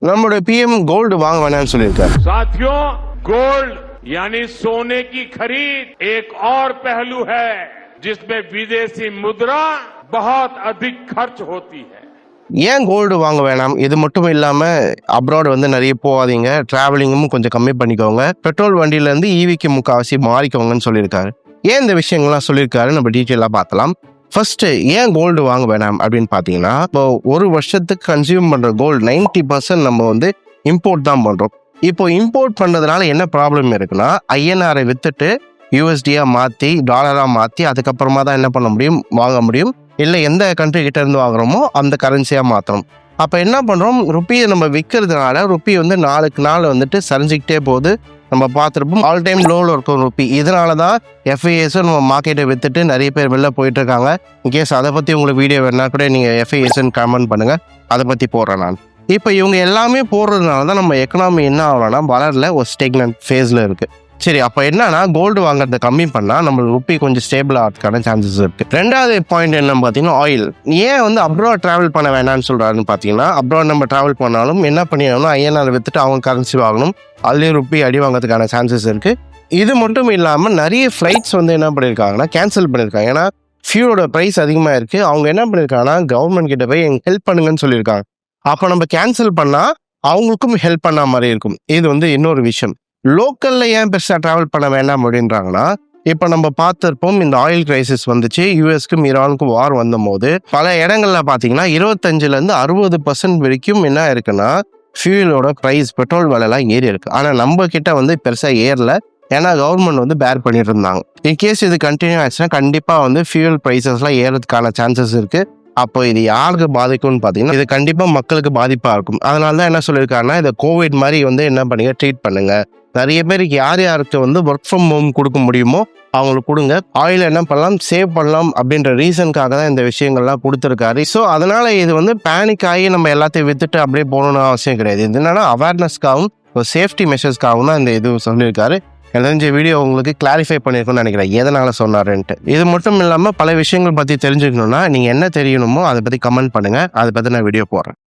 நம்மளுடைய PM gold வாங்க வேணாம்னு சொல்லியிருக்காரு. साथियों, गोल्ड यानी सोने की खरीद एक और पहलू है जिसमें विदेशी मुद्रा बहुत अधिक खर्च होती है. ஏன் கோல்டு வாங்க வேணாம்? இது மட்டும் இல்லாம அப்ராட் வந்து நிறைய போகாதீங்க, டிராவலிங்கும் கொஞ்சம் கம்மி பண்ணிக்கோங்க, பெட்ரோல் வண்டியில இருந்து ஈவிக்கு முக்காவாசி மாறிக்கோங்கன்னு சொல்லியிருக்காரு. ஏன் இந்த விஷயங்கள்லாம் சொல்லியிருக்காரு நம்ம டீட்டெயிலாக பார்க்கலாம். ஃபர்ஸ்ட் ஏன் கோல்டு வாங்க வேணாம் அப்படின்னு பார்த்தீங்கன்னா, இப்போ ஒரு வருஷத்துக்கு கன்சியூம் பண்ற கோல்டு 90% நம்ம வந்து இம்போர்ட் தான் பண்றோம். இப்போ இம்போர்ட் பண்றதுனால என்ன ப்ராப்ளம் இருக்குன்னா, INR வித்துட்டு USD மாற்றி டாலராக மாற்றி அதுக்கப்புறமா தான் என்ன பண்ண முடியும், வாங்க முடியும். இல்லை எந்த கண்ட்ரி கிட்ட இருந்து வாங்குறோமோ அந்த கரன்சியாக மாற்றணும். அப்போ என்ன பண்ணுறோம், ருப்பியை நம்ம விற்கிறதுனால ருப்பி வந்து நாளுக்கு நாள் வந்துட்டு சரிஞ்சிக்கிட்டே போகுது. நம்ம பார்த்துருப்போம் ஆல் டைம் லோவில் இருக்கும் ருப்பி. இதனால தான் FISன்னு நம்ம மார்க்கெட்டை விற்றுட்டு நிறைய பேர் வெளில போயிட்டு இருக்காங்க. இன்கேஸ் அதை பற்றி உங்களுக்கு வீடியோ வேணா கூட நீங்கள் FISன்னு கமெண்ட் பண்ணுங்கள், அதை பற்றி போடுறேன் நான். இப்போ இவங்க எல்லாமே போடுறதுனால தான் நம்ம எக்கனாமி என்ன ஆகலாம்னா வளரல, ஒரு ஸ்டேக்னன்ட் ஃபேஸில் இருக்குது. சரி, அப்போ என்னன்னா கோல்டு வாங்குறத கம்மி பண்ணால் நம்ம ருப்பி கொஞ்சம் ஸ்டேபிள் ஆகிறதுக்கான சான்சஸ் இருக்குது. ரெண்டாவது பாயிண்ட் என்னன்னு பார்த்தீங்கன்னா ஆயில். ஏன் வந்து அப்ராட் ட்ராவல் பண்ண வேணாம்னு சொல்கிறாருன்னு பார்த்தீங்கன்னா, அப்ராட் நம்ம ட்ராவல் பண்ணாலும் என்ன பண்ணிடணும்னா INR விற்றுட்டு அவங்க கரன்சி வாங்கணும், அதுலேயும் ருப்பி அடி வாங்கிறதுக்கான சான்சஸ் இருக்குது. இது மட்டும் இல்லாமல் நிறைய ஃப்ளைட்ஸ் வந்து என்ன பண்ணியிருக்காங்கன்னா கேன்சல் பண்ணியிருக்காங்க. ஏன்னா ஃபியூலோட ப்ரைஸ் அதிகமாக இருக்குது. அவங்க என்ன பண்ணியிருக்காங்கன்னா கவர்மெண்ட் கிட்ட போய் எங்களுக்கு ஹெல்ப் பண்ணுங்கன்னு சொல்லியிருக்காங்க. அப்போ நம்ம கேன்சல் பண்ணால் அவங்களுக்கும் ஹெல்ப் பண்ண மாதிரி இருக்கும். இது வந்து இன்னொரு விஷயம். லோக்கலில் ஏன் பெருசாக ட்ராவல் பண்ண வேண்டாம் அப்படின்றாங்கன்னா, இப்போ நம்ம பார்த்துருப்போம் இந்த ஆயில் கிரைசிஸ் வந்துச்சு, யூஎஸ்க்கும் ஈரானுக்கும் வார் வந்தபோது பல இடங்கள்ல பார்த்தீங்கன்னா 25% 60% வரைக்கும் என்ன இருக்குன்னா ஃபியூலோட ப்ரைஸ், பெட்ரோல் விலைலாம் ஏறி இருக்கு. ஆனால் நம்ம கிட்ட வந்து பெருசாக ஏறல, ஏன்னா கவர்மெண்ட் வந்து பேர் பண்ணிட்டு இருந்தாங்க. இன்கேஸ் இது கண்டினியூ ஆச்சுன்னா கண்டிப்பாக வந்து ஃபியூல் ப்ரைஸஸ்லாம் ஏறதுக்கான சான்சஸ் இருக்கு. அப்போ இது யாருக்கு பாதிக்கும்னு பார்த்தீங்கன்னா இது கண்டிப்பாக மக்களுக்கு பாதிப்பாக இருக்கும். அதனால தான் என்ன சொல்லியிருக்காருன்னா, இதை கோவிட் மாதிரி வந்து என்ன பண்ணுங்க, ட்ரீட் பண்ணுங்க. நிறைய பேருக்கு யார் யாருக்கு வந்து ஒர்க் ஃப்ரம் ஹோம் கொடுக்க முடியுமோ அவங்களுக்கு கொடுங்க. ஆயில் என்ன பண்ணலாம், சேவ் பண்ணலாம் அப்படின்ற ரீசனுக்காக தான் இந்த விஷயங்கள்லாம் கொடுத்துருக்காரு. ஸோ அதனால இது வந்து பேனிக் ஆகி நம்ம எல்லாத்தையும் வித்துட்டு அப்படியே போகணும்னு அவசியம் கிடையாது. இது என்னன்னா அவேர்னஸ்க்காகவும் ஒரு சேஃப்டி மெஷர்ஸ்க்காகவும் தான் இந்த இது சொல்லியிருக்காரு. எனக்கு வீடியோ உங்களுக்கு கிளாரிஃபை பண்ணியிருக்கோன்னு நினைக்கிறேன் எதனால சொன்னாருன்ட்டு. இது மட்டும் இல்லாமல் பல விஷயங்கள் பற்றி தெரிஞ்சுக்கணும்னா நீங்கள் என்ன தெரியணுமோ அதை பற்றி கமெண்ட் பண்ணுங்கள், அதை பற்றி நான் வீடியோ போடுறேன்.